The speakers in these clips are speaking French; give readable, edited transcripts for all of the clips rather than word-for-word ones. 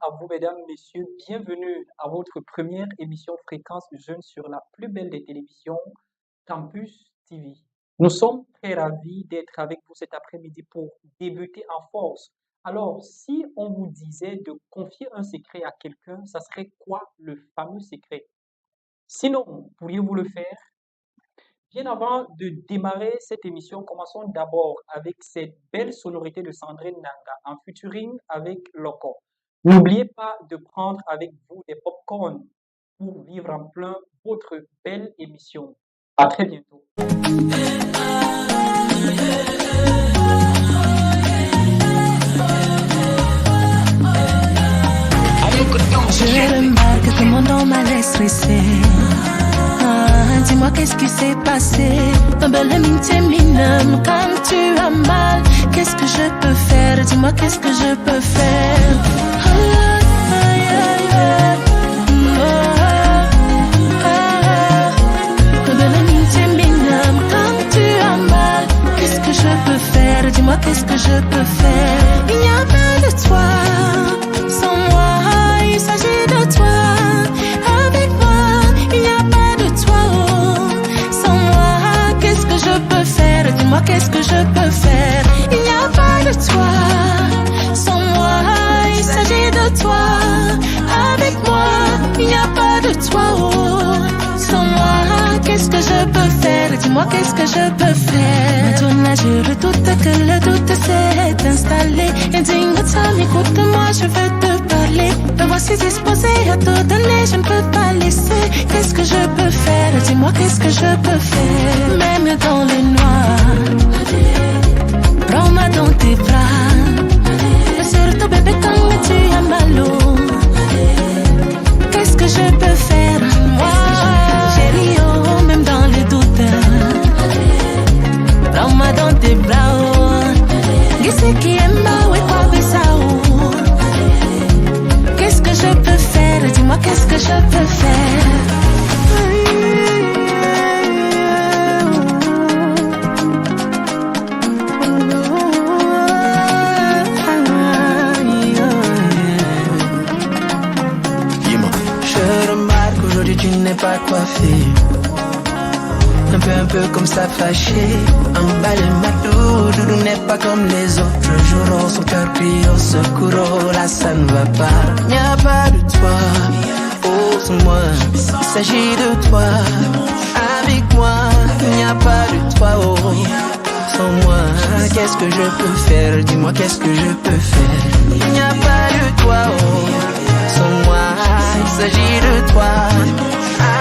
à vous, mesdames, messieurs. Bienvenue à votre première émission Fréquence Jeune sur la plus belle des télévisions, Campus TV. Nous sommes très ravis d'être avec vous cet après-midi pour débuter en force. Alors, si on vous disait de confier un secret à quelqu'un, ça serait quoi le fameux secret? Sinon, pourriez-vous le faire? Bien avant de démarrer cette émission, commençons d'abord avec cette belle sonorité de Sandrine Nanga en featuring avec Loco. N'oubliez pas de prendre avec vous des pop-corn pour vivre en plein votre belle émission. À très bientôt. Je remarque que mon nom m'a laissé stresser. Dis-moi qu'est-ce qui s'est passé. Quand tu as mal, qu'est-ce que je peux faire? Dis-moi qu'est-ce que je peux faire. Quand tu as mal, qu'est-ce que je peux faire? Dis-moi qu'est-ce que je peux faire. Il n'y a pas de toi sans moi. Il s'agit de toi, avec moi, il n'y a pas de toi, oh. Sans moi, qu'est-ce que je peux faire? Dis-moi qu'est-ce que je peux faire? Il n'y a pas de toi, sans moi, il s'agit de toi, avec moi, il n'y a pas de toi, oh. Sans moi, qu'est-ce que je peux faire? Dis-moi qu'est-ce que je peux faire? Maintenant je redoute que le doute s'est installé. Et dis-moi, écoute-moi, je veux te parler. Me voici disposé à tout donner, je ne peux pas laisser. Qu'est-ce que je peux faire? Dis-moi qu'est-ce que je peux faire? Même dans le noir, prends-moi dans tes bras. Mais surtout bébé quand tu as mal au. Qu'est-ce que je peux faire? Moi, chérie, oh, même dans le doute. Prends-moi dans tes bras, oh. Qu'est-ce qui est mal, ouais, quoi, ça, oh. Qu'est-ce que je peux faire? Dis-moi qu'est-ce que je peux faire? Je remarque qu'aujourd'hui tu n'es pas coiffé. Un peu comme ça fâché. Emballé matou, Doudou n'est pas comme les autres. Jour son cœur crie au secours, là ça ne va pas. Y a pas de toi, ose-moi. Il s'agit de toi, avec moi. Y a pas de toi, oh. Sans moi, qu'est-ce que je peux faire? Dis-moi qu'est-ce que je peux faire? Y a pas de toi, oh. Sans moi, il s'agit de toi,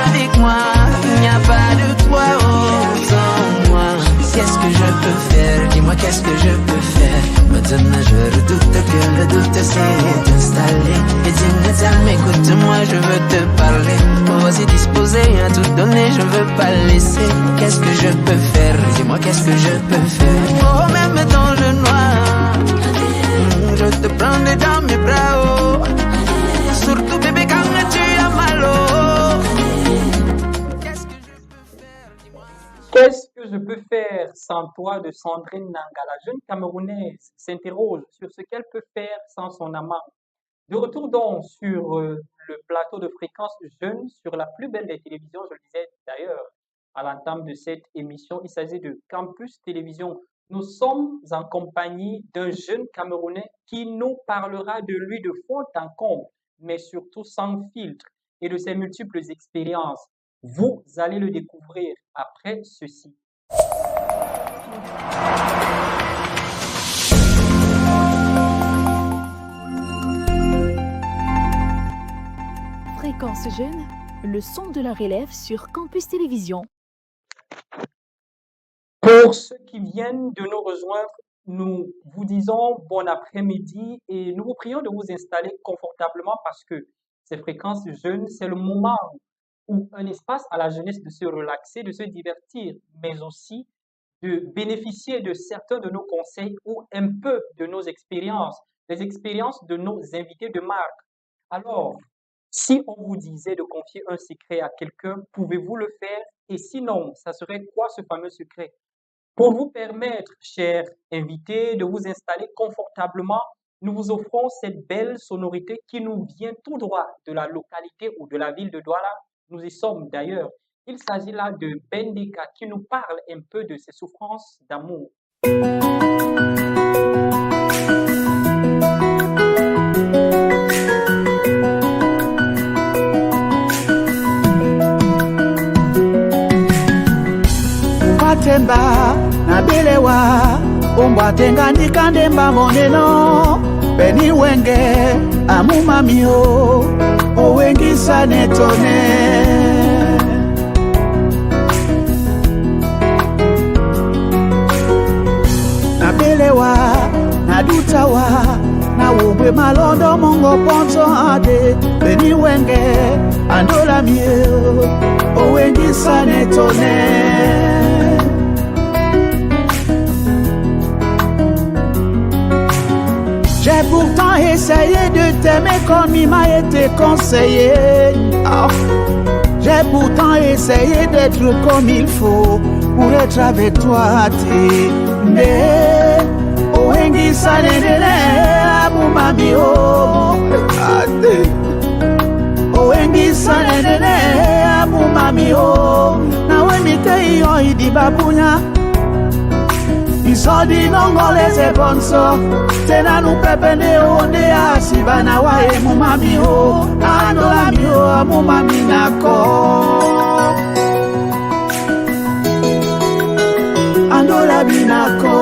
avec moi. Il n'y a pas de toi, oh, sans moi. Qu'est-ce que je peux faire? Dis-moi qu'est-ce que je peux faire? Maintenant je redoute que le doute s'est installé. Et dis-moi, écoute-moi, je veux te parler. Moi voici disposé à tout donner, je veux pas laisser. Qu'est-ce que je peux faire? Dis-moi qu'est-ce que je peux faire? Oh, même dans le noir, je te prendrai dans mes bras, oh. Surtout bébé quand tu as mal, oh. Qu'est-ce que je peux faire sans toi de Sandrine Nanga? La jeune Camerounaise s'interroge sur ce qu'elle peut faire sans son amant. De retour donc sur le plateau de Fréquence Jeune sur la plus belle des télévisions, je le disais d'ailleurs à l'entame de cette émission, il s'agit de Campus Télévision. Nous sommes en compagnie d'un jeune Camerounais qui nous parlera de lui de fond en comble, mais surtout sans filtre et de ses multiples expériences. Vous allez le découvrir après ceci. Fréquence Jeune, le son de la relève sur Campus Télévision. Pour ceux qui viennent de nous rejoindre, nous vous disons bon après-midi et nous vous prions de vous installer confortablement parce que ces fréquences jeunes, c'est le moment ou un espace à la jeunesse de se relaxer, de se divertir, mais aussi de bénéficier de certains de nos conseils ou un peu de nos expériences, les expériences de nos invités de marque. Alors, si on vous disait de confier un secret à quelqu'un, pouvez-vous le faire? Et sinon, ça serait quoi ce fameux secret? Pour vous permettre, chers invités, de vous installer confortablement, nous vous offrons cette belle sonorité qui nous vient tout droit de la localité ou de la ville de Douala. Nous y sommes d'ailleurs. Il s'agit là de Bendika qui nous parle un peu de ses souffrances d'amour. Watemba na bilewa umbwatenga ndikandemba moneno beni wenge amumamio owengisa netone na bilewa na dutawa na wubwe malondo mongo ponzo ade beni wenge andola mio owengisa netone. J'ai pourtant essayé de t'aimer comme il m'a été conseillé. Oh. J'ai pourtant essayé d'être comme il faut pour être avec toi. Mais owengi sanenele abumami o. Owengi sanenele abumami o. Na wemite yo idibabunya. Isodi nongole se bonso tena nupepene onde asibana wae mumami o andola mi o mumami nako andola binako.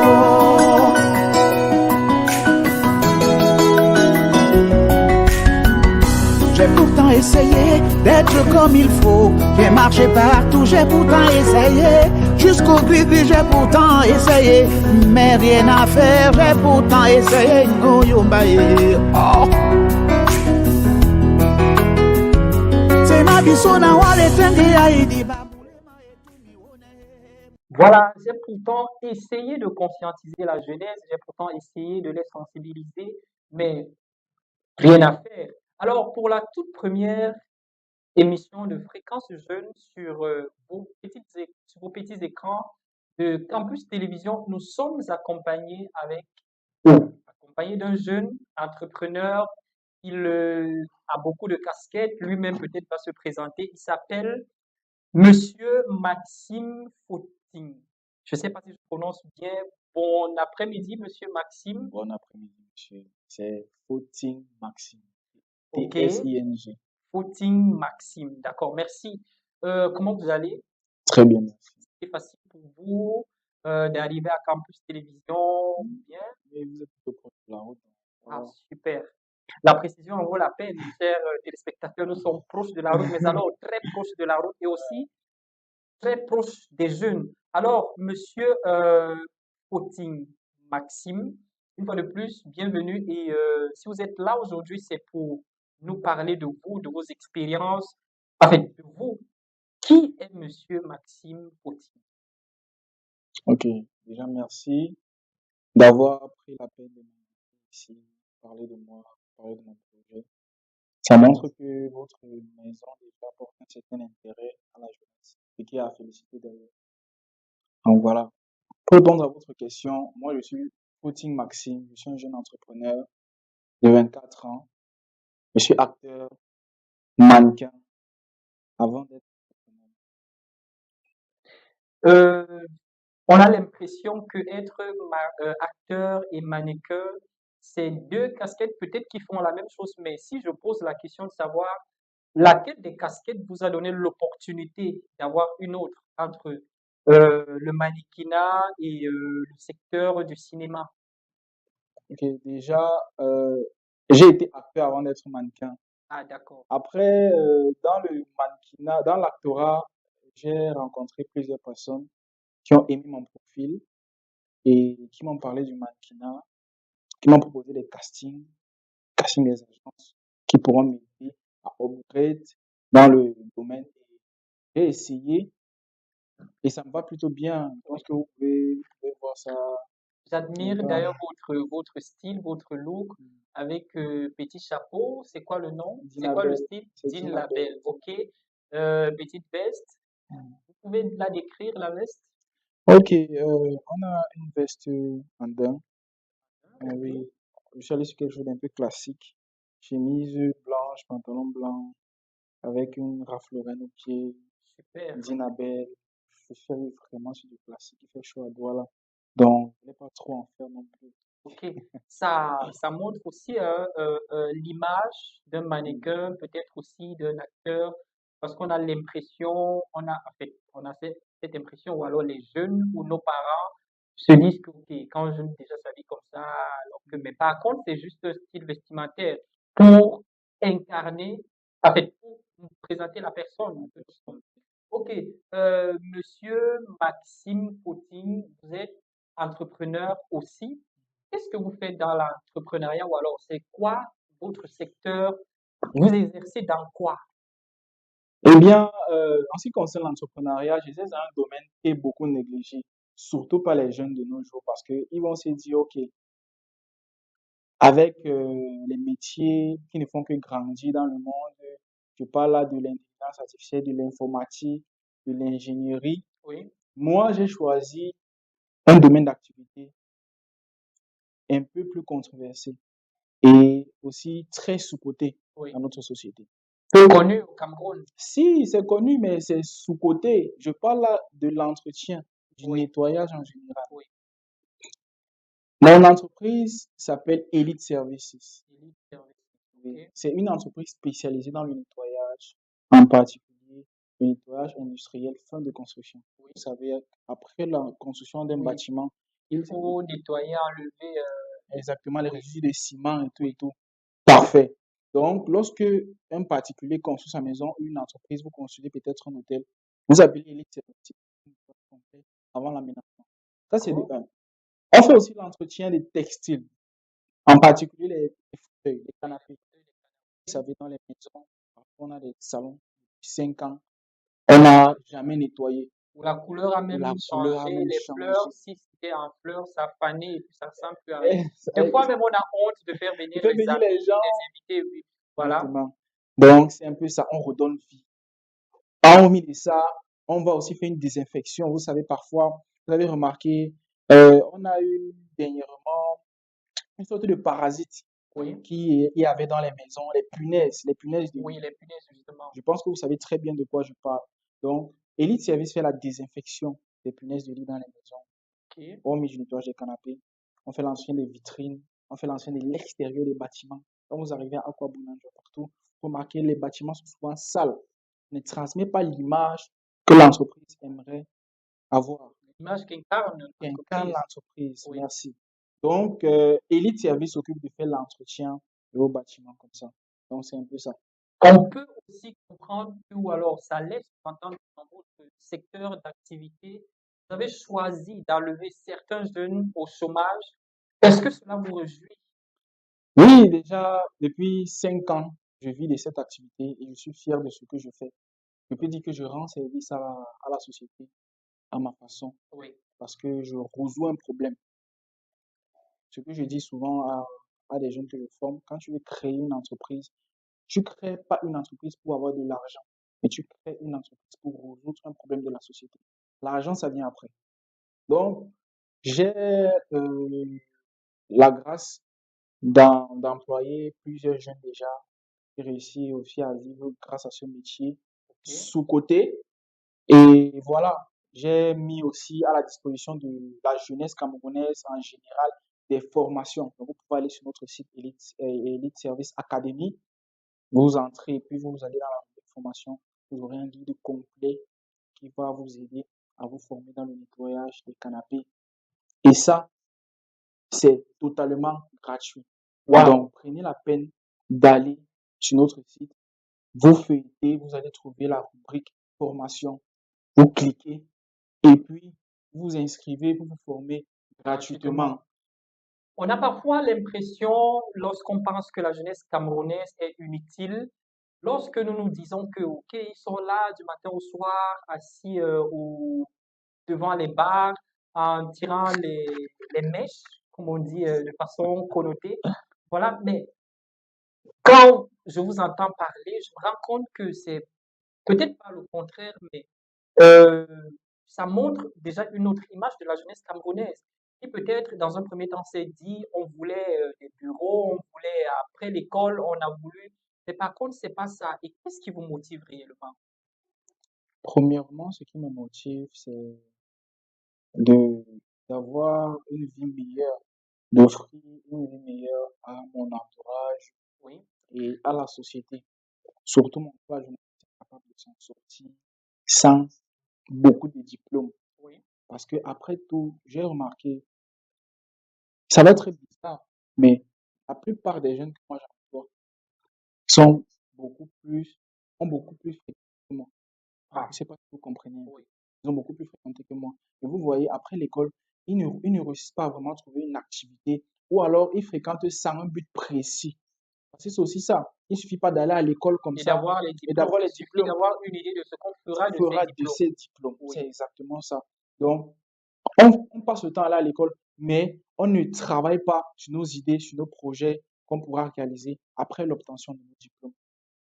J'ai pourtant essayé d'être comme il faut. J'ai marché partout, j'ai pourtant essayé. Jusqu'au gris, j'ai pourtant essayé. Mais rien à faire, j'ai pourtant essayé. Oh, c'est ma bisona wale tengi aidi. Voilà, j'ai pourtant essayé de conscientiser la jeunesse, j'ai pourtant essayé de les sensibiliser, mais rien à faire. Alors, pour la toute première émission de Fréquence Jeune sur, sur vos petits écrans de Campus Télévision, nous sommes accompagnés accompagnés d'un jeune entrepreneur. Il a beaucoup de casquettes, lui-même peut-être va se présenter. Il s'appelle Monsieur Maxime Fauting. Je ne sais pas si je prononce bien. Bon après-midi, Monsieur Maxime. Bon après-midi, monsieur. C'est Fauting Maxime. Ok. T-S-I-N-G. Fauting Maxime. D'accord, merci. Comment vous allez? Très bien, merci. C'est facile pour vous d'arriver à Campus Télévision, bien? Mais vous êtes plutôt proche de la route. Ah, Voilà. super. La précision en vaut la peine, chers téléspectateurs. Nous sommes proches de la route, mais alors très proches de la route et aussi très proches des jeunes. Alors, Monsieur Fauting Maxime, une fois de plus, bienvenue. Et si vous êtes là aujourd'hui, c'est pour nous parler de vous, de vos expériences, enfin, de vous. Qui est Monsieur Maxime Fauting? Ok, déjà merci d'avoir pris la peine de m'inviter ici, parler de moi, parler de mon projet. Ça montre que votre maison déjà porte un certain intérêt à la jeunesse et qui est à féliciter d'ailleurs. Donc voilà. Pour répondre à votre question, moi je suis Fauting Maxime, je suis un jeune entrepreneur de 24 ans. Je suis acteur, mannequin, avant d'être entrepreneur. On a l'impression que être acteur et mannequin, c'est deux casquettes peut-être qui font la même chose, mais si je pose la question de savoir laquelle des casquettes vous a donné l'opportunité d'avoir une autre entre le mannequinat et le secteur du cinéma? Ok, déjà, j'ai été acteur avant d'être mannequin. Ah, d'accord. Après, dans le mannequinat, dans l'actorat, j'ai rencontré plusieurs personnes qui ont aimé mon profil et qui m'ont parlé du mannequinat, qui m'ont proposé des castings des agences qui pourront m'aider à upgrade dans le domaine. J'ai essayé et ça me va plutôt bien. Je pense que vous pouvez voir ça. J'admire Voilà. d'ailleurs votre style, votre look avec petit chapeau. C'est quoi le nom? C'est quoi le Label. style? C'est Jean Jean Label. Label. Ok. Petite veste. Vous pouvez la décrire, la veste? Ok, on a une veste en daim. Ok. Oui, je suis allé sur quelque chose d'un peu classique. Chemise blanche, pantalon blanc, avec une Ralph Lauren au pied, Super. Dinabel. Je suis allé vraiment sur du classique. Il fait chaud à Douala. Donc, je ne vais pas trop en faire non plus. OK. Ça montre aussi l'image d'un Mm. mannequin, peut-être aussi d'un acteur, parce qu'on a l'impression, on a cette impression, ou alors les jeunes ou nos parents se disent que, OK, quand je déjà s'habille comme ça, alors que, mais par contre, c'est juste un style vestimentaire pour incarner, pour nous présenter la personne que nous sommes. OK, Monsieur Maxime Poutine, vous êtes entrepreneur aussi. Qu'est-ce que vous faites dans l'entrepreneuriat ou alors c'est quoi votre secteur? Vous exercez dans quoi? Eh bien, en ce qui concerne l'entrepreneuriat, je sais que c'est un domaine qui est beaucoup négligé, surtout par les jeunes de nos jours, parce qu'ils vont se dire, OK, avec les métiers qui ne font que grandir dans le monde, je parle là de l'intelligence artificielle, de l'informatique, de l'ingénierie. Oui, Moi, j'ai choisi un domaine d'activité un peu plus controversé et aussi très sous-coté oui. dans notre société. Peu connu au Cameroun. Si, c'est connu, mais c'est sous-coté. Je parle là de l'entretien, du Oui, nettoyage en général. oui. Mon entreprise s'appelle Elite Services. Elite Service. Oui. OK. C'est une entreprise spécialisée dans le nettoyage, en particulier le nettoyage industriel fin de construction. Oui, Vous savez, après la construction d'un oui. bâtiment, Il il faut nettoyer, enlever. exactement les Oui, résidus de ciment et tout et oui. tout. Parfait. Donc, lorsque un particulier construit sa maison, une entreprise, vous construisez peut-être un hôtel, vous appelez Elite Services avant l'aménagement. Ça, c'est de D'accord. un. On fait aussi l'entretien des textiles, en particulier les fauteuils, les Oui, les canapés. fauteuils, les Vous canapés. savez, dans les maisons, parfois, on a des salons depuis 5 ans, on n'a jamais nettoyé. Où la couleur a La même couleur a changé, même les fleurs, changé. si c'était en fleurs, ça fanait et puis ça sent plus rien. Des Il fois même, on a honte de faire venir fait les venir les amis, gens. les invités, oui. Voilà. Exactement. Donc, c'est un peu ça, on redonne vie. Hormis de ça, on va aussi faire une désinfection. Vous savez, parfois, vous avez remarqué, on a eu dernièrement une sorte de parasite Oui, qui y avait dans les maisons, les punaises de oui, lit. les punaises, justement. Je pense que vous savez très bien de quoi je parle. Donc, Elite Service fait la désinfection des punaises de lit dans les maisons. OK. Hormis du nettoyage des canapés, on fait l'entretien des vitrines, on fait l'entretien de l'extérieur des bâtiments. Quand vous arrivez à Aquabounanjo partout, remarquez, les bâtiments sont souvent sales. Ne transmet pas l'image que l'entreprise aimerait avoir. L'image qu'incarne Qui incarne l'entreprise. l'entreprise. Oui. Merci. Donc, Elite Service s'occupe de faire l'entretien de vos bâtiments comme ça. Donc, c'est un peu ça. On peut aussi comprendre que, ou alors ça laisse entendre que dans votre secteur d'activité, vous avez choisi d'enlever certains jeunes au chômage. Est-ce que cela vous réjouit? Oui, déjà, depuis 5 ans, je vis de cette activité et je suis fier de ce que je fais. Je peux dire que je rends service à la société à ma façon Oui, parce que je résous un problème. Ce que je dis souvent à des jeunes que je forme, quand tu veux créer une entreprise, tu crées pas une entreprise pour avoir de l'argent, mais tu crées une entreprise pour résoudre un problème de la société. L'argent, ça vient après. Donc, j'ai la grâce d'employer plusieurs jeunes déjà qui réussissent aussi à vivre grâce à ce métier ok. sous-coté. Et voilà, j'ai mis aussi à la disposition de la jeunesse camerounaise en général des formations. Donc, vous pouvez aller sur notre site Elite Service Academy, vous entrez et puis vous allez dans la formation. Vous aurez un guide complet qui va vous aider à vous former dans le nettoyage des canapés. Et ça, c'est totalement gratuit. Wow. Donc, prenez la peine d'aller sur notre site, vous feuilletez, vous allez trouver la rubrique formation, vous cliquez et puis vous vous inscrivez, vous vous formez Gratuitement. gratuitement. On a parfois l'impression, lorsqu'on pense que la jeunesse camerounaise est inutile, lorsque nous nous disons que, OK, ils sont là du matin au soir, assis devant les bars, en tirant les mèches, comme on dit de façon connotée. Voilà, mais quand je vous entends parler, je me rends compte que c'est peut-être pas le contraire, mais euh, ça montre déjà une autre image de la jeunesse camerounaise. si peut-être dans un premier temps c'est dit, on voulait des bureaux, on voulait après l'école, on a voulu, mais par contre c'est pas ça. Et qu'est-ce qui vous motive réellement? Premièrement, ce qui me motive, c'est de d'avoir une vie meilleure, d'offrir une vie meilleure à mon entourage Oui, et à la société. Surtout mon entourage, je me sens capable de s'en sortir sans beaucoup de diplômes. oui, Parce que après tout, j'ai remarqué, ça va être bizarre, mais la plupart des jeunes que moi j'emploie sont beaucoup plus, ont beaucoup plus fréquenté que moi. ah, Je ne sais pas si vous comprenez un peu. oui. Ils ont beaucoup plus fréquenté que moi. Et vous voyez, après l'école, ils ne réussissent pas à vraiment trouver une activité ou alors ils fréquentent sans un but précis. Parce que c'est aussi ça. Il ne suffit pas d'aller à l'école comme Et ça d'avoir les et diplômes. d'avoir Il les suffit diplômes. d'avoir une idée de ce qu'on fera de ces Fera de diplômes. ces diplômes. Oui, C'est exactement ça. Donc, on passe le temps à aller à l'école, mais on ne travaille pas sur nos idées, sur nos projets qu'on pourra réaliser après l'obtention de nos diplômes.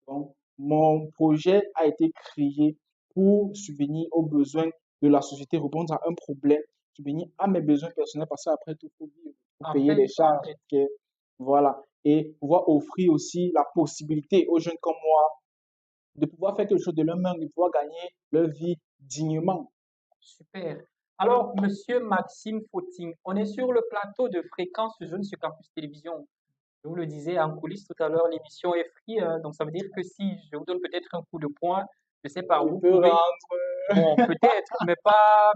Donc, mon projet a été créé pour subvenir aux besoins de la société, répondre à un problème, subvenir à mes besoins personnels, parce qu'après tout, il faut vivre, il faut en payer fait, des en charges. fait. Voilà. Et pouvoir offrir aussi la possibilité aux jeunes comme moi de pouvoir faire quelque chose de leur main, de pouvoir gagner leur vie dignement. Super. Alors, Monsieur Maxime Fauting, on est sur le plateau de Fréquence Jeune sur Campus Télévision. Je vous le disais en coulisses tout à l'heure, l'émission est free, donc ça veut dire que si je vous donne peut-être un coup de poing, je sais pas, Je vous peux pouvez, rendre. bon, peut-être, mais pas,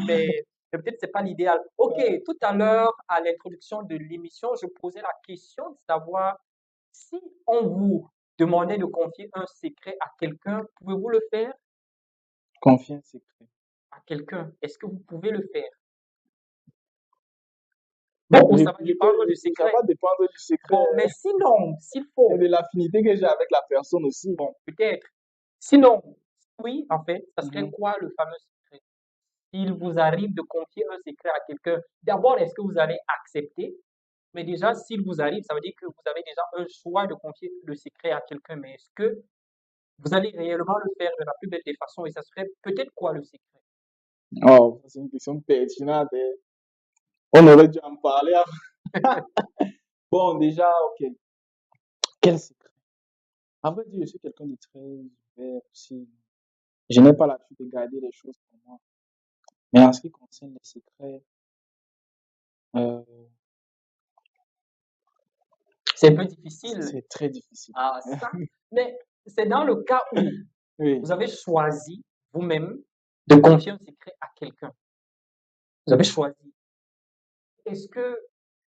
mais peut-être c'est pas l'idéal. Ok, tout à l'heure, à l'introduction de l'émission, je posais la question de savoir si on vous demandait de confier un secret à quelqu'un, pouvez-vous le faire Confiance secret. à quelqu'un? Est-ce que vous pouvez le faire? Bon, ou ça va dépendre du Ça secret. va dépendre du secret Bon, mais sinon, s'il et faut, de l'affinité que j'ai avec la personne aussi. bon, peut-être. Sinon, oui, en fait, ça serait Mhm. quoi le fameux secret? S'il vous arrive de confier un secret à quelqu'un, d'abord, est-ce que vous allez accepter? Mais déjà, s'il vous arrive, ça veut dire que vous avez déjà un choix de confier le secret à quelqu'un. Mais est-ce que vous allez réellement le faire de la plus belle des façons? Et ça serait peut-être quoi le secret? Oh, c'est une question pertinente, hein. On aurait dû en parler avant. Bon, déjà, ok. Quel secret? En vrai dire, je suis quelqu'un de très ouvert aussi. Je n'ai pas l'habitude de garder les choses pour moi. Mais en ce qui concerne les secrets, euh, C'est un peu difficile. c'est très difficile. Ah, ça. Mais c'est dans le cas où Oui. vous avez choisi vous-même de confier un secret à quelqu'un. Vous avez choisi. Est-ce que,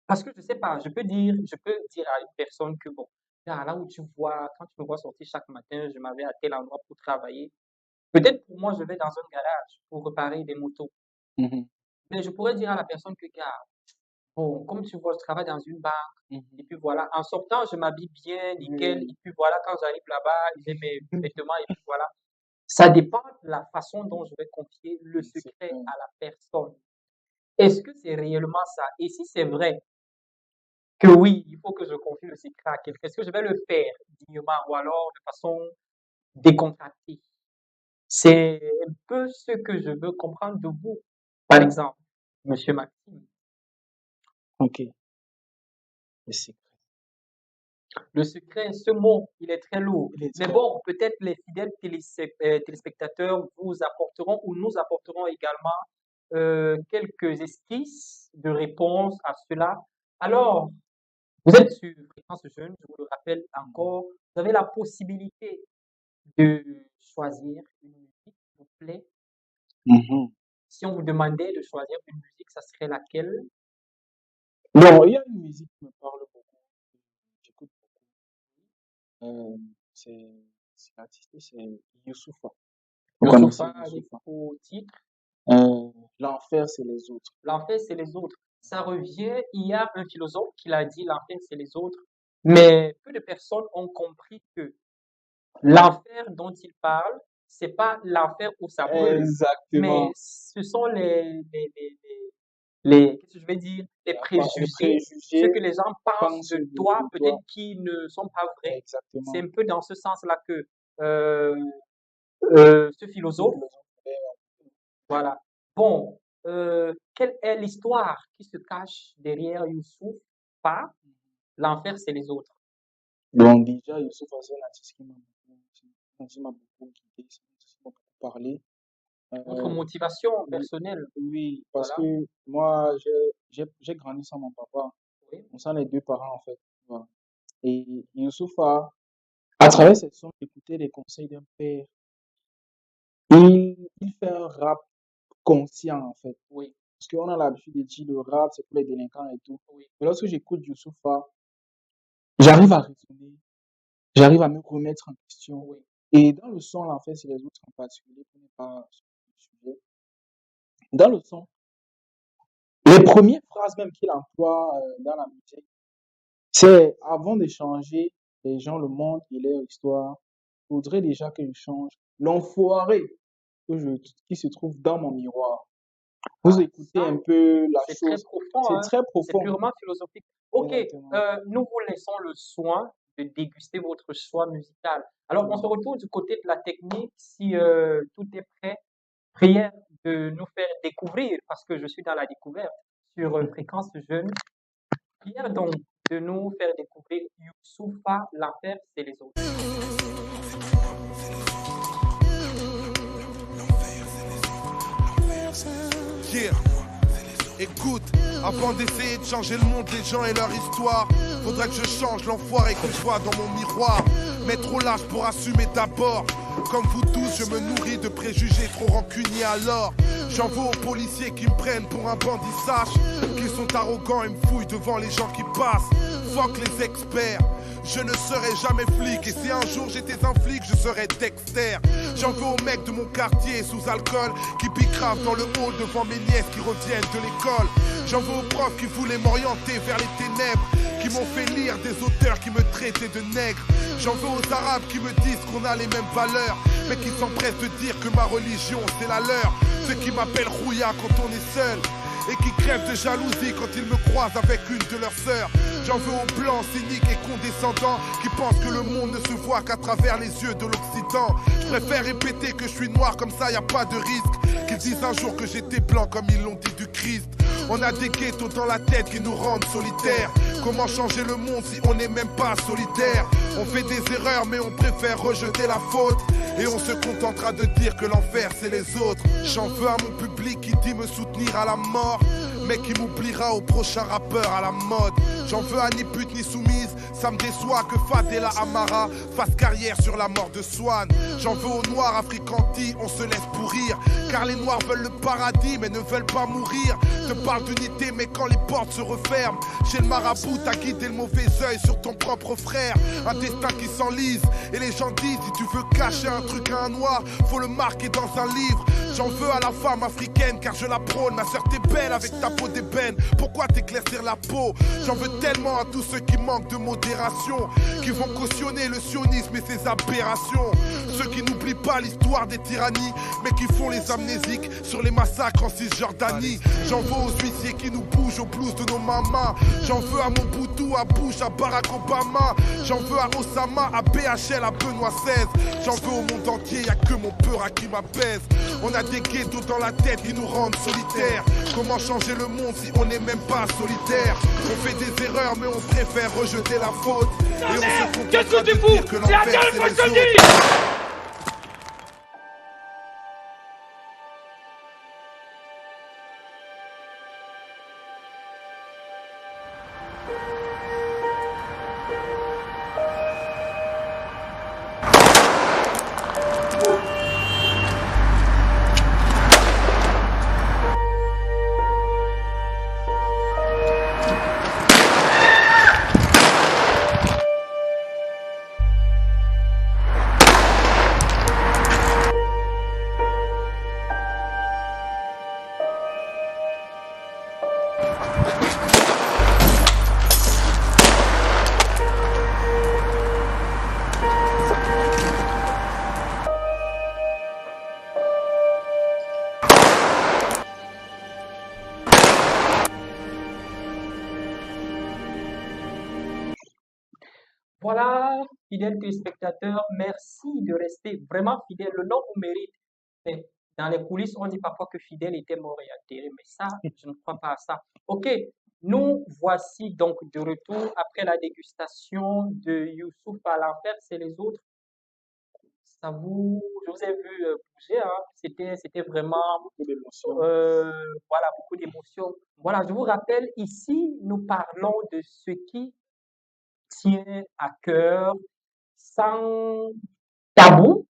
parce que je sais pas, je peux dire à une personne que bon, là où tu vois, quand tu me vois sortir chaque matin, je m'avais à tel endroit pour travailler. Peut-être pour moi, je vais dans un garage pour réparer des motos. Mhm. Mais je pourrais dire à la personne que, gars, bon, comme tu vois, je travaille dans une banque. Et Mhm. puis voilà, en sortant, je m'habille bien, nickel. Oui. Et puis voilà, quand j'arrive là-bas, j'ai mes vêtements. Et puis voilà. Ça dépend de la façon dont je vais confier le C'est secret vrai. à la personne. Est-ce que c'est réellement ça? Et si c'est vrai que oui, il faut que je confie le secret à quelqu'un, est-ce que je vais le faire dignement ou alors de façon décontractée? C'est un peu ce que je veux comprendre de vous. Par exemple, Monsieur Maxime, Ok. Le secret. le secret, ce mot, il est très lourd. Il est Mais très bon, peut-être les fidèles téléspectateurs vous apporteront ou nous apporteront également quelques esquisses de réponse à cela. Alors, vous êtes sur Fréquence Jeune, je vous le rappelle encore, vous avez la possibilité de choisir une musique, s'il vous plaît. Mhm. Si on vous demandait de choisir une musique, ça serait laquelle? Bon, il y a une musique qui me parle beaucoup, que j'écoute beaucoup. C'est l'artiste, c'est Youssoupha. Vous connaissez Youssoupha avec Youssoupha? pour titre L'enfer, c'est les autres. L'enfer, c'est les autres. Ça revient, il y a un philosophe qui l'a dit, l'enfer, c'est les autres. Mais peu de personnes ont compris que l'enfer dont il parle, c'est pas l'enfer où ça brûle, mais Exactement. ce sont qu'est-ce que je vais dire, les Les préjugés, ce préjugés que les gens pensent pensent de toi, de peut-être toi. qui ne sont pas vrais. C'est Exactement. un peu dans ce sens-là que euh, ce Ce philosophe, philosophe est voilà. Bon, quelle est l'histoire qui se cache derrière Youssouf? Pas l'enfer, c'est les autres. Donc déjà, Youssouf, c'est un artiste qui m'a beaucoup guidé, c'est un artiste qui m'a beaucoup parlé. Votre Euh, motivation oui, personnelle, oui, parce voilà, que moi, j'ai grandi sans mon papa. oui, On sent les deux parents, en fait. Voilà. Et Youssouf à travers cette chanson, j'écoutais les conseils d'un père. Il fait un rap conscient, en fait. oui, Parce qu'on a l'habitude de dire le rap, c'est pour les délinquants et tout. oui, Mais lorsque j'écoute Youssoupha, j'arrive à raisonner, j'arrive à me remettre en question. oui, Et dans le son, là, en fait, c'est les autres en particulier, pour ne pas sortir du sujet. Dans le son, les premières phrases même qu'il emploie dans la musique, c'est avant de changer les gens, le monde et leur histoire, il faudrait déjà que je change l'enfoiré qui se trouve dans mon miroir. Vous Ah, écoutez ça, un peu la c'est très chose, profond, c'est hein. très C'est profond, purement philosophique. Ok, exactement. nous vous laissons le soin de déguster votre choix musical. Alors, on se Ouais. retrouve du côté de la technique si tout est prêt. Prière de nous faire découvrir, parce que je suis dans la découverte sur Fréquence Jeune. Prière donc de nous faire découvrir Youssoufa, l'enfer, c'est les autres. Yeah. Écoute, avant d'essayer de changer le monde, les gens et leur histoire, faudrait que je change l'enfoiré que je vois dans mon miroir. Mettre au large pour assumer d'abord. Comme vous tous, je me nourris de préjugés trop rancuniers alors. J'en veux aux policiers qui me prennent pour un bandit, sache qu'ils sont arrogants et me fouillent devant les gens qui passent. Fuck les experts. Je ne serai jamais flic et si un jour j'étais un flic, je serais Dexter. J'en veux aux mecs de mon quartier sous alcool qui bicravent dans le hall devant mes nièces qui reviennent de l'école. J'en veux aux profs qui voulaient m'orienter vers les ténèbres, qui m'ont fait lire des auteurs qui me traitaient de nègre. J'en veux aux arabes qui me disent qu'on a les mêmes valeurs, mais qui s'empressent de dire que ma religion c'est la leur. Ceux qui m'appellent Rouya quand on est seul et qui crèvent de jalousie quand ils me croisent avec une de leurs sœurs. J'en veux aux blancs, cyniques et condescendants qui pensent que le monde ne se voit qu'à travers les yeux de l'Occident. Je préfère répéter que je suis noir, comme ça y a pas de risque qu'ils disent un jour que j'étais blanc comme ils l'ont dit du Christ. On a des ghettos dans la tête qui nous rendent solitaires. Comment changer le monde si on n'est même pas solitaire? On fait des erreurs mais on préfère rejeter la faute. Et on se contentera de dire que l'enfer c'est les autres. J'en veux à mon public qui dit me soutenir à la mort, mais qui m'oubliera au prochain rappeur à la mode. J'en veux à ni pute ni soumise, ça me déçoit que Fadela Amara fasse carrière sur la mort de Swan. J'en veux aux noirs africantis, on se laisse pourrir, car les noirs veulent le paradis mais ne veulent pas mourir. Te parle d'unité mais quand les portes se referment, chez le marabout t'as guidé le mauvais œil sur ton propre frère. Un destin qui s'enlise et les gens disent si tu veux cacher un truc à un noir, faut le marquer dans un livre. J'en veux à la femme africaine car je la prône. Ma soeur t'es belle avec ta peau d'ébène, pourquoi t'éclaircir la peau? J'en veux tellement à tous ceux qui manquent de modération, qui vont cautionner le sionisme et ses aberrations. Ceux qui n'oublient pas l'histoire des tyrannies, mais qui font les amnésiques sur les massacres en Cisjordanie. J'en veux aux huissiers qui nous bougent au blues de nos mamas. J'en veux à Mobutu, à Bush, à Barack Obama. J'en veux à Osama, à BHL, à Benoît XVI. J'en veux au monde entier, y'a que mon peur à qui m'apaise. On a des ghettos dans la tête qui nous rendent solitaires. Comment changer le monde si on n'est même pas solitaire? On fait des erreurs mais on préfère rejeter la faute. Et on se contentera de dire que l'enfer c'est les autres. Voilà, fidèles téléspectateurs, merci de rester vraiment fidèles. Le nom vous mérite. C'est Dans les coulisses, on dit parfois que Fidel était mort et enterré, mais ça, je ne crois pas à ça. Ok, nous voici donc de retour après la dégustation de Youssouf à l'enfer, c'est les autres. Je vous ai vu bouger, hein. C'était vraiment, Beaucoup d'émotions. voilà, beaucoup d'émotions. Voilà, je vous rappelle, ici, nous parlons de ce qui tient à cœur, sans tabou,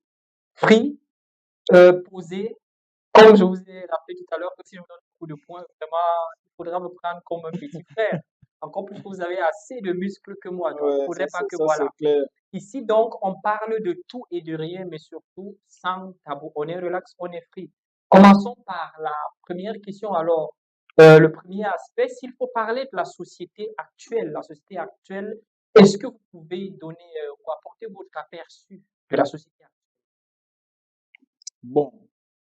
free, posé. Comme je vous ai rappelé tout à l'heure, que si je vous donne beaucoup de points, vraiment, il faudra me prendre comme un petit frère. Encore plus que vous avez assez de muscles que moi, donc il ne Ouais, faudrait pas que, ça voilà. c'est clair. Ici, donc, on parle de tout et de rien, mais surtout sans tabou. On est relax, on est free. Commençons par la première question. Alors, le premier aspect, s'il faut parler de la société actuelle, est-ce que vous pouvez donner ou apporter votre aperçu de la société actuelle? Bon,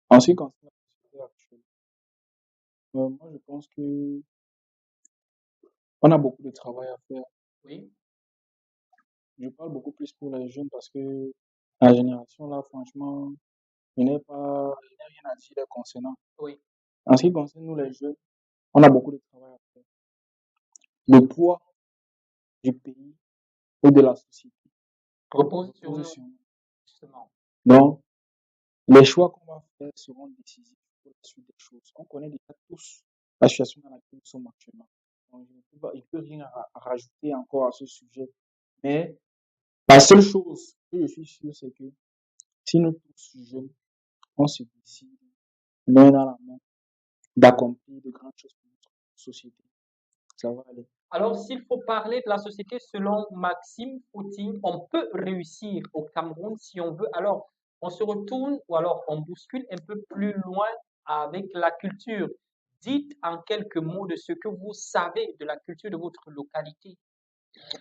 en ce qui concerne la société actuelle, moi je pense que on a beaucoup de travail à faire. Oui, Je parle beaucoup plus pour les jeunes parce que la génération là, franchement, je n'ai rien à dire les concernant. oui. En ce qui concerne nous les jeunes, on a beaucoup de travail à faire. Le poids du pays ou de la société Repose sur repose nous, sur nous. justement. Donc, les choix qu'on va faire seront décisifs pour la suite des choses. On connaît déjà tous la situation dans laquelle nous sommes actuellement. Donc, je ne peux rien rajouter encore à ce sujet. Mais la seule chose que je suis sûr, c'est que si nous tous jeunes, on se décide main dans la main d'accomplir de grandes choses pour notre société, ça va aller. Alors, s'il faut parler de la société selon Maxime Fauting, on peut réussir au Cameroun si on veut. Alors, on se retourne ou alors on bouscule un peu plus loin avec la culture. Dites en quelques mots de ce que vous savez de la culture de votre localité.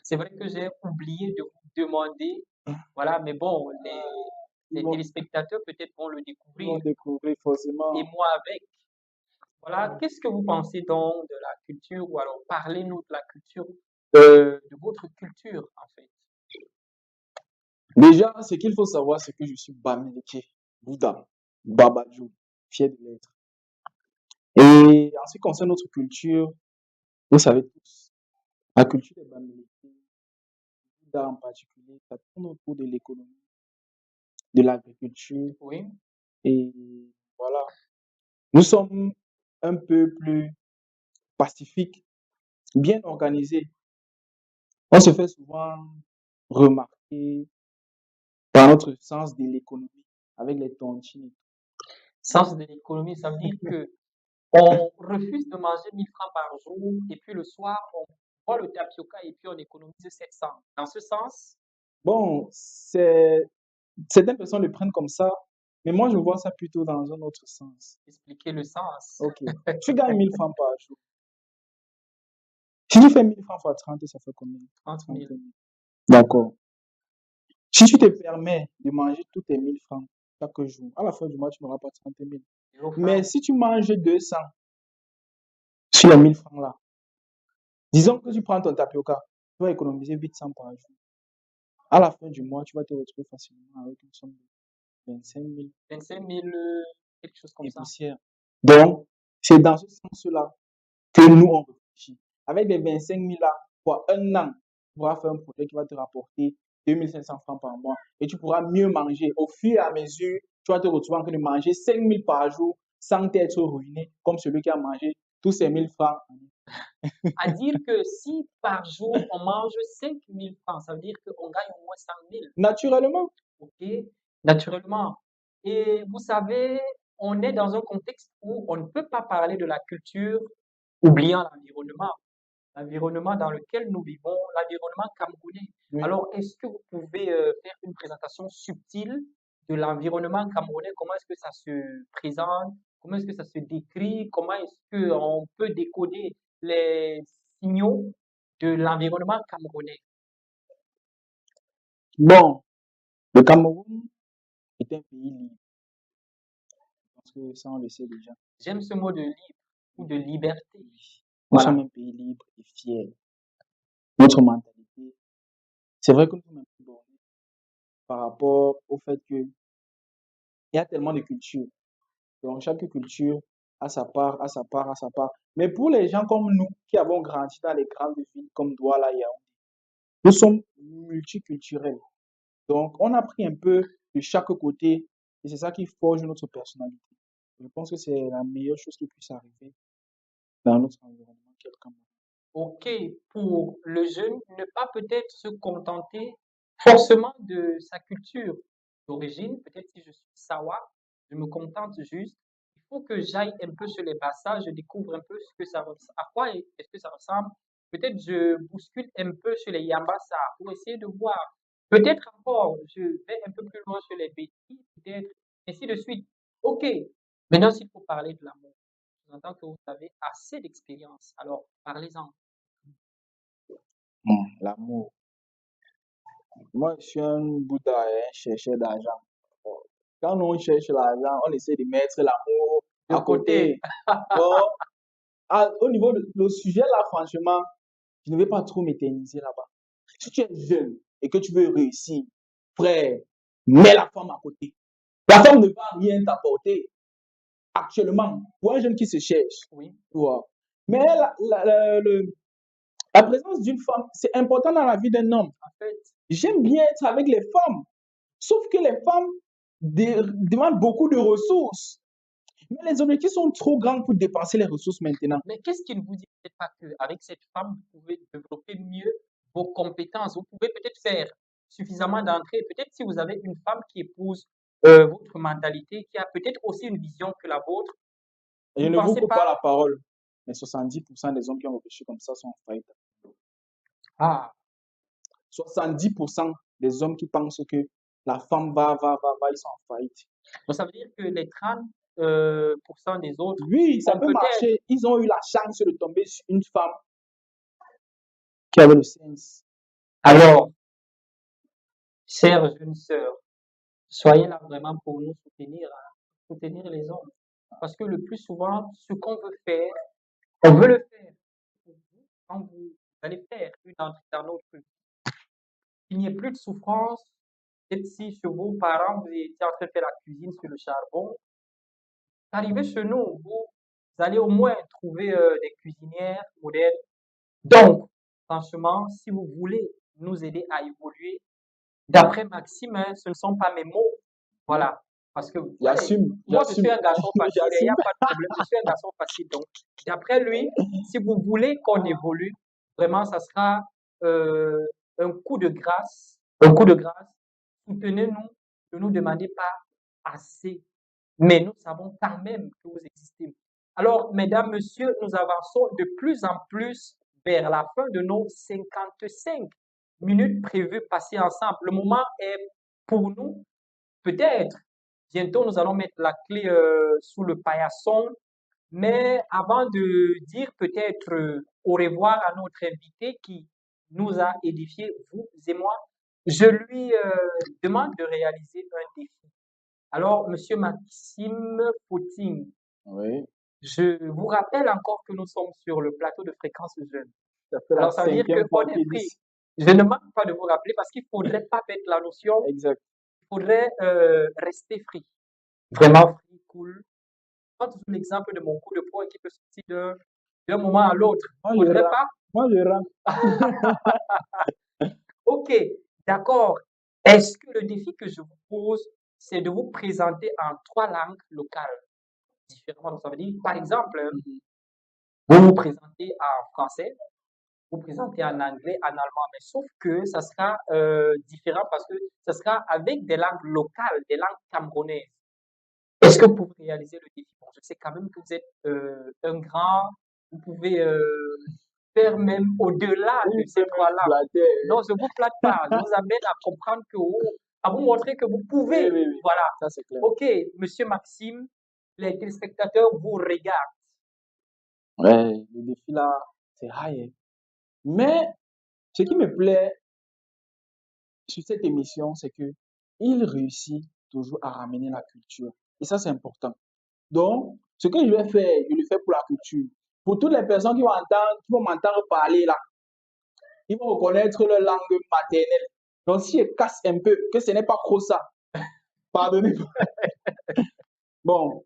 C'est vrai que j'ai oublié de vous demander, voilà, mais bon, Ils les vont, téléspectateurs peut-être vont le ils vont découvrir, découvrir et forcément. moi avec. Voilà, qu'est-ce que vous pensez donc de la culture, ou alors parlez-nous de la culture, de votre culture en fait. Déjà, ce qu'il faut savoir, c'est que je suis Bamileke, Bouddha, Babadjou, fier de l'être. Et en ce qui concerne notre culture, vous savez tous, la culture des Bamileke, Bouddha en particulier, ça tourne autour de l'économie, de l'agriculture. Oui, Et voilà, nous sommes un peu plus pacifiques, bien organisés. On se fait souvent remarquer par notre sens de l'économie avec les tontines. sens de l'économie, ça veut dire que on refuse de manger 1000 francs par jour et puis le soir, on boit le tapioca et puis on économise 700. Dans ce sens, Bon, certaines personnes le prennent comme ça, mais moi je vois ça plutôt dans un autre sens. expliquez le sens. Ok, tu gagnes 1000 francs par jour. Si tu fais 1000 francs fois 30, ça fait combien? 30 30 000. 000. D'accord. Si tu te permets de manger tous tes 1000 francs chaque jour, à la fin du mois, tu n'auras pas 30 000. Et vos Mais femmes, si tu manges 200 sur les 1000 francs là, disons que tu prends ton tapioca, tu vas économiser 800 par jour. À la fin du mois, tu vas te retrouver facilement avec une somme de 25 000 25 000, quelque chose comme et ça. poussière. Donc, c'est dans ce sens-là que nous, on réfléchit. Avec les 25 000 là, pour un an, tu pourras faire un projet qui va te rapporter 2500 francs par mois et tu pourras mieux manger. Au fur et à mesure, tu vas te retrouver en train de manger 5 000 par jour sans t'être ruiné comme celui qui a mangé tous ces 1000 francs. À dire que si par jour on mange 5 000 francs, ça veut dire qu'on gagne au moins 100 000. Naturellement. OK? Naturellement. Et vous savez, on est dans un contexte où on ne peut pas parler de la culture oubliant l'environnement. L'environnement dans lequel nous vivons, l'environnement camerounais. Oui. Alors, est-ce que vous pouvez faire une présentation subtile de l'environnement camerounais? Comment est-ce que ça se présente? Comment est-ce que ça se décrit? Comment est-ce qu'on peut décoder les signaux de l'environnement camerounais? Bon, le Cameroun est un pays libre. Parce que ça, on le sait déjà. J'aime ce mot de libre ou de liberté. Nous Voilà. sommes un pays libre et fier. Notre mentalité, c'est vrai que nous sommes un peu bornés par rapport au fait qu'il y a tellement de cultures. Donc, chaque culture a sa part, a sa part, a sa part. Mais pour les gens comme nous, qui avons grandi dans les grandes villes comme Douala, Yaoundé, nous sommes multiculturels. Donc, on a pris un peu de chaque côté et c'est ça qui forge notre personnalité. Je pense que c'est la meilleure chose qui puisse arriver dans notre environnement, quelqu'un. OK, pour le jeune, ne pas peut-être se contenter forcément de sa culture d'origine. Peut-être si je suis Sawa, je me contente juste. Il faut que j'aille un peu sur les bassages, je découvre un peu ce que à quoi est-ce que ça ressemble. Peut-être je bouscule un peu sur les Yambasa pour essayer de voir. Peut-être encore, je vais un peu plus loin sur les Bétis, peut-être, ainsi de suite. OK. Maintenant, s'il faut parler de l'amour, j'entends que vous avez assez d'expérience. Alors, parlez-en. L'amour. Moi, je suis un Bouddha et un chercheur d'argent. Bon, quand on cherche l'argent, on essaie de mettre l'amour De à côté. côté. Bon, au niveau de le sujet là, franchement, je ne vais pas trop m'éterniser là-bas. Si tu es jeune et que tu veux réussir, frère, mets la femme à côté. La femme ne va rien t'apporter actuellement pour un jeune qui se cherche. Oui. Tu vois. Mais la présence d'une femme, c'est important dans la vie d'un homme. En fait, J'aime bien être avec les femmes, sauf que les femmes demandent beaucoup de ressources. Mais les objectifs sont trop grands pour dépenser les ressources maintenant. mais qu'est-ce qui ne vous dit peut-être pas qu'avec cette femme, vous pouvez développer mieux vos compétences? Vous pouvez peut-être faire suffisamment d'entrées. Peut-être si vous avez une femme qui épouse votre mentalité, qui a peut-être aussi une vision que la vôtre, Et vous je ne ne vous pensez coupe pas pas, la parole, mais 70% des hommes qui ont réfléchi comme ça sont en faillite. ah, 70% des hommes qui pensent que la femme va, ils sont en faillite. donc ça veut dire que les 30 pour cent des autres Oui, ça ont peut peut-être, marcher. Ils ont eu la chance de tomber sur une femme qui avait le sens. alors, chères jeunes sœurs, soyez là vraiment pour nous soutenir, hein, soutenir les hommes. Parce que le plus souvent, ce qu'on veut faire, on veut le faire pour vous quand vous allez faire une entrée dans notre vie. Qu'il n'y ait plus de souffrance. Peut-être si chez vos parents, vous étiez en train de faire la cuisine sur le charbon, arrivez chez nous, vous allez au moins trouver des cuisinières modèles. Donc, franchement, si vous voulez nous aider à évoluer, d'après Maxime, hein, ce ne sont pas mes mots. Voilà. Parce que, vous voyez, J'assume, moi, je j'assume, suis un garçon facile et il n'y j'assume. a pas de problème. Je suis un garçon facile. Donc, d'après lui, si vous voulez qu'on évolue, vraiment, ça sera euh, un coup de grâce. Un coup de grâce. Soutenez-nous. Ne nous demandez pas assez. Mais nous savons quand même que vous existez. Alors, mesdames, messieurs, nous avançons de plus en plus vers la fin de nos 55 minutes prévues passées ensemble. Le moment est pour nous, peut-être, bientôt nous allons mettre la clé sous le paillasson, mais avant de dire peut-être au revoir à notre invité qui nous a édifiés, vous et moi, je lui demande de réaliser un défi. Alors, Monsieur Maxime Poutine, Oui, je vous rappelle encore que nous sommes sur le plateau de Fréquence Jeune. ça fait la Alors, ça veut dire cinquième qu'on fois est qu'il pris. dit. Je ne manque pas de vous rappeler parce qu'il faudrait pas perdre la notion, Exact. il faudrait rester free. Vraiment free, cool. Je prends toujours l'exemple de mon coup de poing qui peut sortir d'un moment à l'autre. Moi, Il je faudrait rentre. pas? Moi, je rentre. Ok, d'accord. Est-ce que le défi que je vous pose, c'est de vous présenter en 3 langues locales différemment? Donc, ça veut dire, par exemple, vous vous présentez en français, vous présentez en anglais, en allemand, mais sauf que ça sera différent parce que ça sera avec des langues locales, des langues camerounaises. Est-ce que vous pouvez réaliser le défi? Bon, je sais quand même que vous êtes un grand, vous pouvez faire même au-delà de Il peut ces me 3 langues. flatter. Non, je vous flatte pas, je vous amène à comprendre que, à vous montrer que vous Oui, pouvez. oui, oui. Voilà. Ça, c'est clair. Ok, Monsieur Maxime, les téléspectateurs vous regardent. Ouais, le défi là, c'est high, hein. Mais ce qui me plaît sur cette émission, c'est que il réussit toujours à ramener la culture. Et ça, c'est important. Donc, ce que je vais faire, je le fais pour la culture. Pour toutes les personnes qui vont m'entendre parler là, ils vont reconnaître leur langue maternelle. Donc, si je casse un peu, que ce n'est pas trop ça, pardonnez-moi. Bon,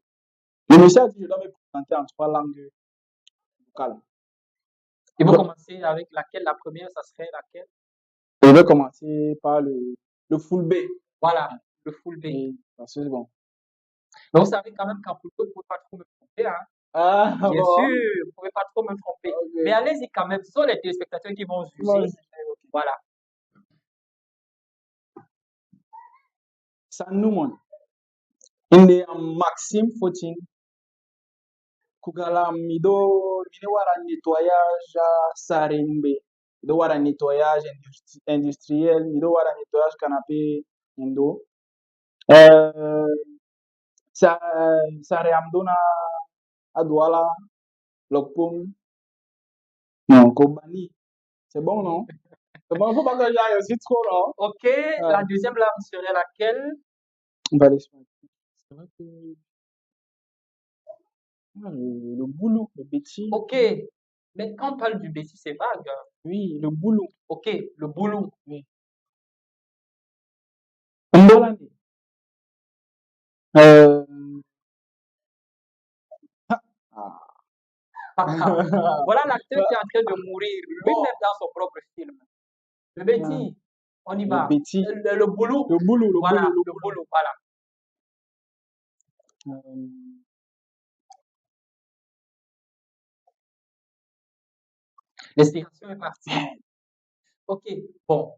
Le monsieur a dit, je dois me présenter en 3 langues locales. Et vous Donc, commencez avec laquelle? La première, ça serait laquelle? je vais commencer par le full B. Voilà, le full B. Et parce que c'est bon. Mais vous savez quand même qu'en full B, vous ne pouvez pas trop me tromper, hein? Ah, Bien bon. sûr, vous ne pouvez pas trop me tromper. Mais Ok. allez-y quand même, ce sont les téléspectateurs qui vont Moi juger. aussi, ok. Voilà. Ça nous montre. Inde Maxime Fortin. Kugala mido wara nettoyage à Sarimbe. Mido wara nettoyage industriel. Mido wara nettoyage canapé indo. Sare amdona adwala lokpom. Non, Kobani. C'est bon, non? C'est bon, faut pas que j'aille aussi trop, non? Ok, Ah, la deuxième langue serait laquelle? on va laisser. C'est vrai que le boulot, le bêtis. Ok, mais quand on parle du Bessie, c'est vague, hein. Oui, le boulot. Ok, le boulot. Oui. Mbolandi. Euh, ah. Voilà l'acteur qui est en train de mourir Bon, lui-même dans son propre film. Le Betty, on y le va. bêtis. Le boulot. Le boulot, le Voilà, boulot, le le boulot. boulot, voilà. Euh, L'inspiration est partie. Ok, bon.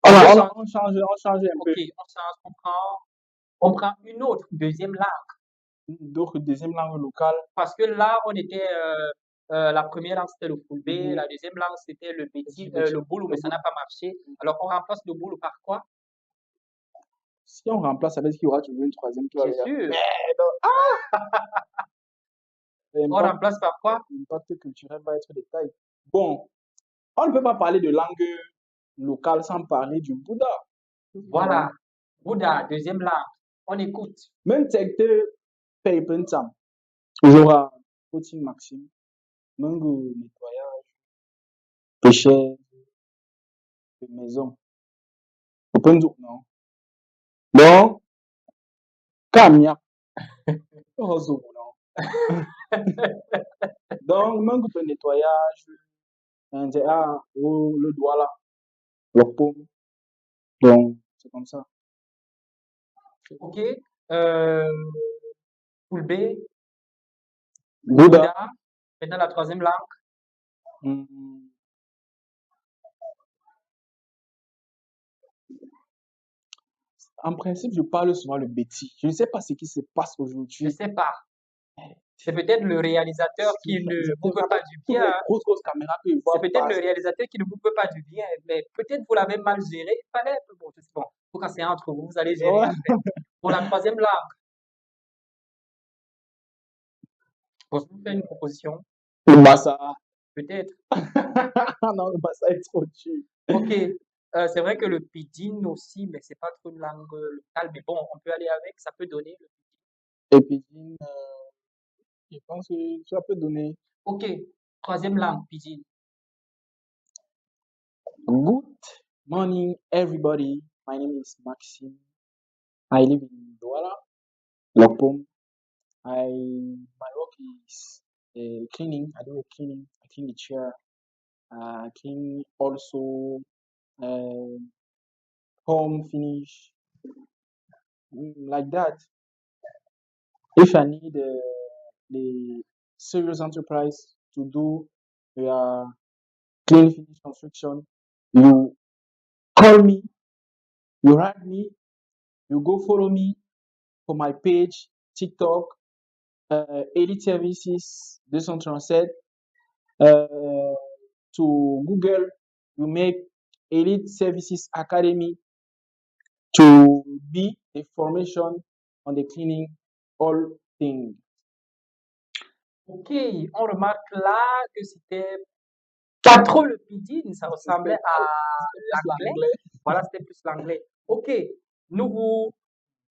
on, On va- peut on, changer. on change un Ok, peu. on change, on prend une autre deuxième langue. D'autres deuxième langue locale. Parce que là, on était, la première langue, c'était le fulbe, Mhm. la deuxième langue, c'était le petit, Bêtis, le boulot, mais le ça n'a boulot. pas marché. Alors, on remplace le boulot par quoi? Si on remplace, ça veut dire qu'il y aura toujours une troisième qui va Bien venir. sûr. Merde! On L'impact, remplace par quoi? l'impact culturel va être de taille. Bon, on ne peut pas parler de langue locale sans parler du Bouddha. Voilà. Bouddha, deuxième langue. On écoute. Même secteur Paypentam, il y aura coaching Maxime, mango nettoyage, péché de maison. Open door, non? Donc, Kamia, Rozo, non? Donc, mango de nettoyage, le doigt là, le paume. Donc, c'est comme ça. Ok. Euh, fulbe, Bouddha. Bouddha. Maintenant, la troisième langue. hum, En principe, je parle souvent le bêtis. Je ne sais pas ce qui se passe Je aujourd'hui. sais pas. C'est peut-être le réalisateur qui ne vous veut pas du bien, hein. Grosse caméra que je C'est vois peut-être le passer. réalisateur qui ne vous veut pas du bien, mais peut-être vous l'avez mal géré. Il fallait, bon, je sais pas. Faut quand c'est entre vous, vous allez gérer Ouais. après. Pour la troisième langue, bon, je vous fais une proposition. Le Bassa. Peut-être. Non, le Bassa est trop dur. Ok. C'est vrai que le pidgin aussi, mais c'est pas trop une langue locale. Mais bon, on peut aller avec, ça peut donner. Et puis, je pense que ça peut donner. Ok. Troisième langue, pidgin. Good morning, everybody. My name is Maxime. I live in Douala, Lokpom. My work is cleaning. I do a cleaning. I clean the chair. I clean also home finish, like that. If I need the serious enterprise to do clean finish construction, you call me, you write me, you go follow me for my page, TikTok, Elite Services 237. To Google, you make Elite Services Academy to be a formation on the cleaning all things. Ok. On remarque là que c'était pas trop le pidgin, ça ressemblait à l'anglais. L'anglais. Voilà, c'était plus l'anglais. Ok. Nous vous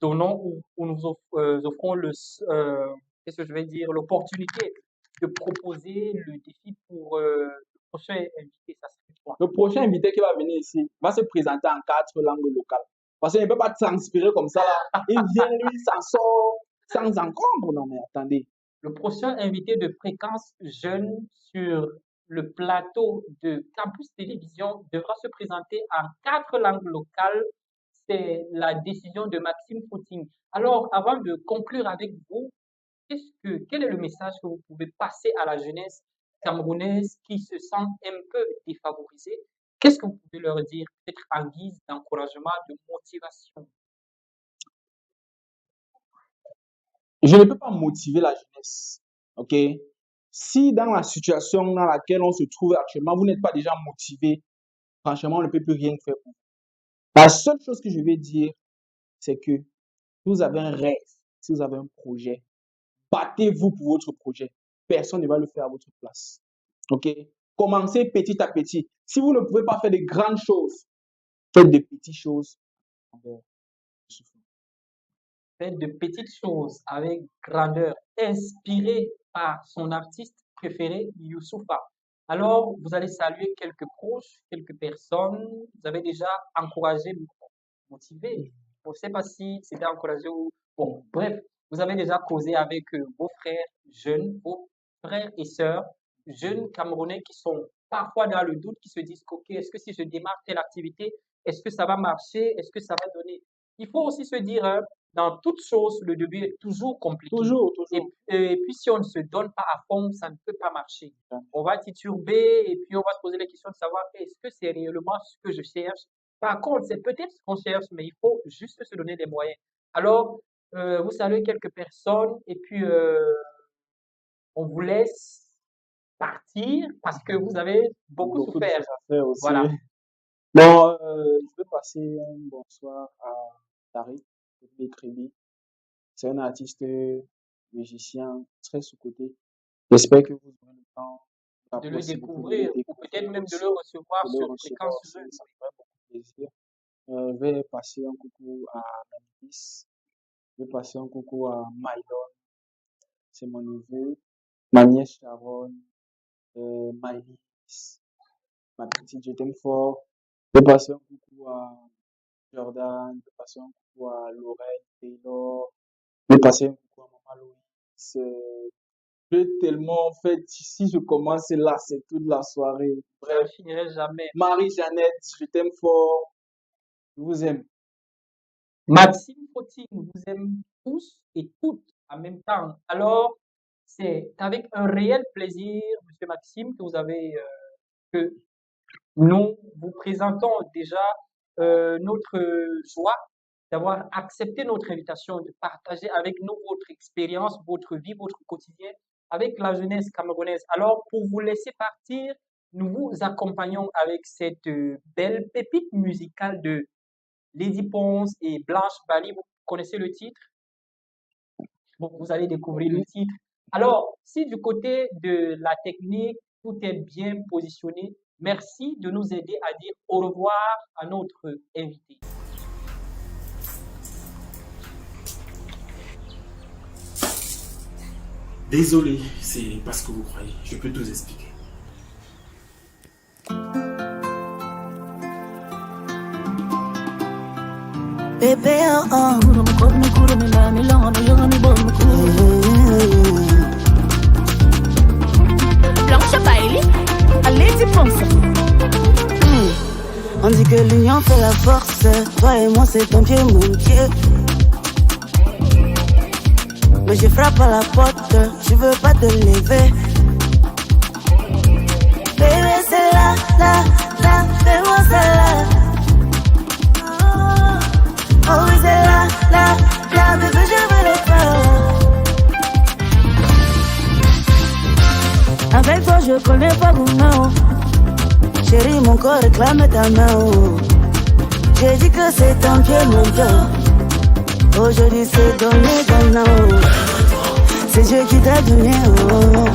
donnons ou nous offrons qu'est-ce que je vais dire, l'opportunité de proposer le défi pour le prochain invité. Ça serait quoi? Le prochain invité qui va venir ici va se présenter en 4 langues locales. Parce qu'il ne peut pas transpirer comme ça là. Il vient, lui, il s'en sort. sans encombre. Non, mais attendez. Le prochain invité de Fréquence Jeune sur le plateau de Campus Télévision devra se présenter en 4 langues locales. C'est la décision de Maxime Footing. Alors, avant de conclure avec vous, quel est le message que vous pouvez passer à la jeunesse camerounaise qui se sent un peu défavorisée? Qu'est-ce que vous pouvez leur dire, peut-être en guise d'encouragement, de motivation? Je ne peux pas motiver la jeunesse. OK? Si dans la situation dans laquelle on se trouve actuellement, vous n'êtes pas déjà motivé, franchement, on ne peut plus rien faire pour vous. La seule chose que je vais dire, c'est que si vous avez un rêve, si vous avez un projet, battez-vous pour votre projet. Personne ne va le faire à votre place. OK? Commencez petit à petit. Si vous ne pouvez pas faire de grandes choses, faites de petites choses. Fait de petites choses avec grandeur, inspiré par son artiste préféré, Youssoupha. Alors, vous allez saluer quelques proches, quelques personnes. Vous avez déjà encouragé, motivé. Je ne sais pas si c'était encouragé ou... Bon, bref, vous avez déjà causé avec vos frères jeunes, vos frères et sœurs jeunes Camerounais qui sont parfois dans le doute, qui se disent, OK, est-ce que si je démarre telle activité, est-ce que ça va marcher? Est-ce que ça va donner? Il faut aussi se dire, hein, dans toute chose, le début est toujours compliqué. Toujours, Et, toujours. et puis, si on ne se donne pas à fond, ça ne peut pas marcher. On va tituber et puis on va se poser la question de savoir est-ce que c'est réellement ce que je cherche? Par contre, c'est peut-être ce qu'on cherche, mais il faut juste se donner des moyens. Alors, vous saluez quelques personnes et puis on vous laisse partir parce que vous avez beaucoup Beaucoup de souffert. choses à faire aussi. Voilà. Bon, je vais passer un bonsoir à Tariq Bekrebi. C'est un artiste musicien très sous-coté. J'espère que vous aurez le temps, la De le possibilité de le découvrir ou découvrir peut-être même de aussi, le recevoir de le sur recevoir Fréquence aussi. Jeune. Ça me ferait beaucoup plaisir. Je vais passer un coucou à Memphis. Je vais passer un coucou à Mylon, c'est mon neveu. Ma nièce Sharon, Maëlys, ma petite, je t'aime fort. Je vais passer un coucou à Jordan, je vais passer un coucou à Lorraine, Taylor, je vais passer un coucou à Maman Louise. Je vais tellement, en fait, si je commence là, c'est toute la soirée. Ça ne Bref, finirait jamais. Marie-Jeannette, je t'aime fort, je vous aime. Maxime Fauting vous aime tous et toutes en même temps. Alors, c'est avec un réel plaisir, Monsieur Maxime, que nous vous présentons déjà notre joie d'avoir accepté notre invitation, de partager avec nous votre expérience, votre vie, votre quotidien avec la jeunesse camerounaise. Alors, pour vous laisser partir, nous vous accompagnons avec cette belle pépite musicale de Lady Ponce et Blanche Bali. Vous connaissez le titre? Bon, vous allez découvrir le titre. Alors, si du côté de la technique, tout est bien positionné, merci de nous aider à dire au revoir à notre invité. Désolé, c'est pas ce que vous croyez. Je peux tout expliquer. Bébé, oh oh. Blanche Bailey, allez y penser. On dit que l'union fait la force. Toi et moi, c'est ton pied, mon pied. Mais je frappe à la porte, je veux pas te lever. Bébé, c'est là, là, là, fais-moi ça là. Oh oui, c'est là, là, là, bébé, je veux le faire. Avec toi, je connais pas mon nom. Chérie, mon corps réclame ta main. Oh. J'ai dit que c'est ton pied, mon cœur. Aujourd'hui, c'est donné, donnant. C'est Dieu qui t'a donné. Oh.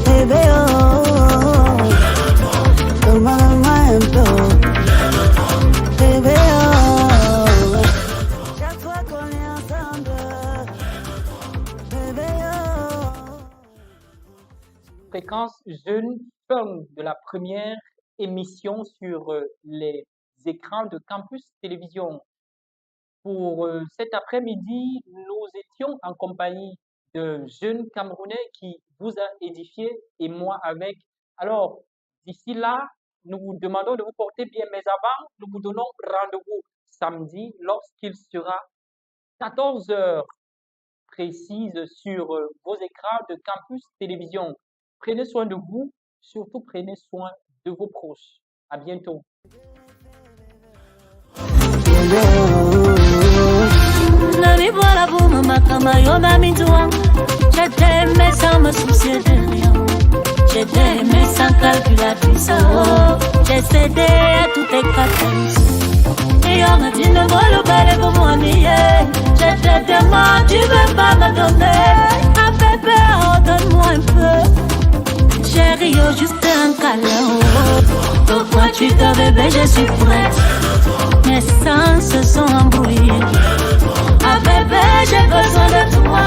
Bébé, oh. Donne-moi un peu. Bébé, oh. Chaque fois qu'on est ensemble. Bébé, oh. Fréquence Jeune, fin de la première émission sur les écrans de Campus Télévision. Pour cet après-midi, nous étions en compagnie de jeunes Camerounais qui vous a édifié et moi avec. Alors, d'ici là, nous vous demandons de vous porter bien, mais avant, nous vous donnons rendez-vous samedi lorsqu'il sera 14 heures précises sur vos écrans de Campus Télévision. Prenez soin de vous, surtout prenez soin de vos proches. À bientôt. Nani voilà pour me makama yo mami toi. Je t'aimais sans me soucier de rien. Je t'aimais sans calculatrice. J'ai cédé à toutes tes caprices. Et on m'a dit ne vole pas pour moi nier. Je te demande, tu veux pas me donner. Un bébé, oh, donne-moi un peu. Chérie, oh, juste un câlin. Pourquoi tu te bébé, je suis prête. Mes sens se sont embrouillés. Ah bébé, j'ai besoin de toi.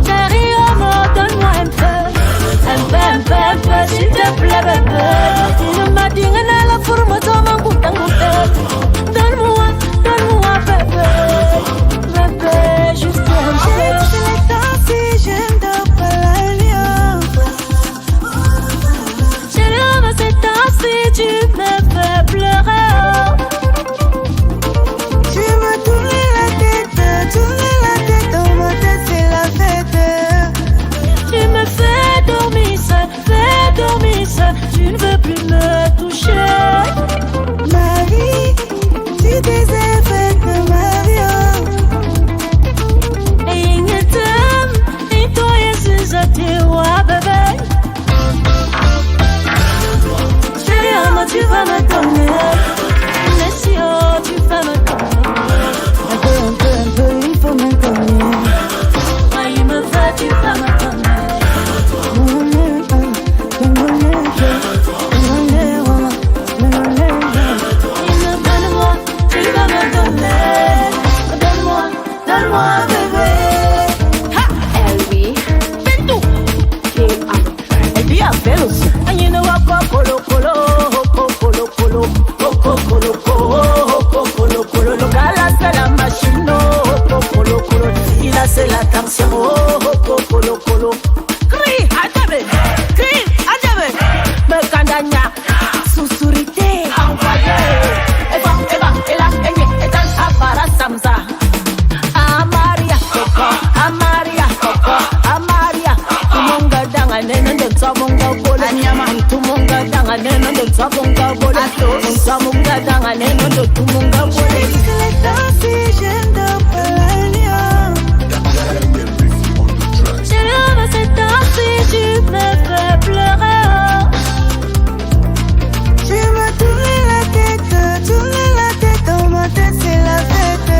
Chérie, oh, donne-moi un peu, s'il te plaît, bébé. Il m'a dit que la forme de mon goût. Donne-moi, bébé, juste un peu. C'est le temps si j'aime de Palalia. Chérie, c'est le temps si tu me fais pleurer. Tu me tournes la tête dans ma tête, c'est la fête. Tu me fais dormir seul, tu ne veux plus me toucher. Marie, tu désires de Mario. Et il t'aime, et toi, Jésus, tu vois, bébé. Chérie, tu vas me donner. Laisse-yo, tu vas me donner. Un peu, il faut me donner. Moi, il me va, tu vas me donner. Donne-moi, bébé. Ha, Elvi. Pinto. Elvi a pelos. And you know what, colo, Look à la c'est la machine, colo. Il a c'est la tension, colo. Cri, adebe. Me candagna, susurité, envoyé. Eva, ela, et dans sa para samza. Amaria Koko, Tumonga danga neno ndo tsabonga bola. Tumonga danga neno ndo tsabonga bola. Tumonga danga neno ndo tumonga bola. C'est le temps si j'aime de Palalia. Chérie, c'est le temps si tu me fais pleurer. Tu me tournes la tête dans ma tête, c'est la fête.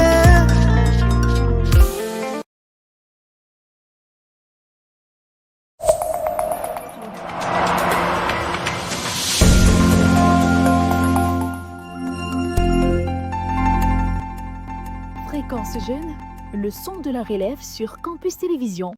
Fréquence Jeune, le son de la relève sur Campus Télévision.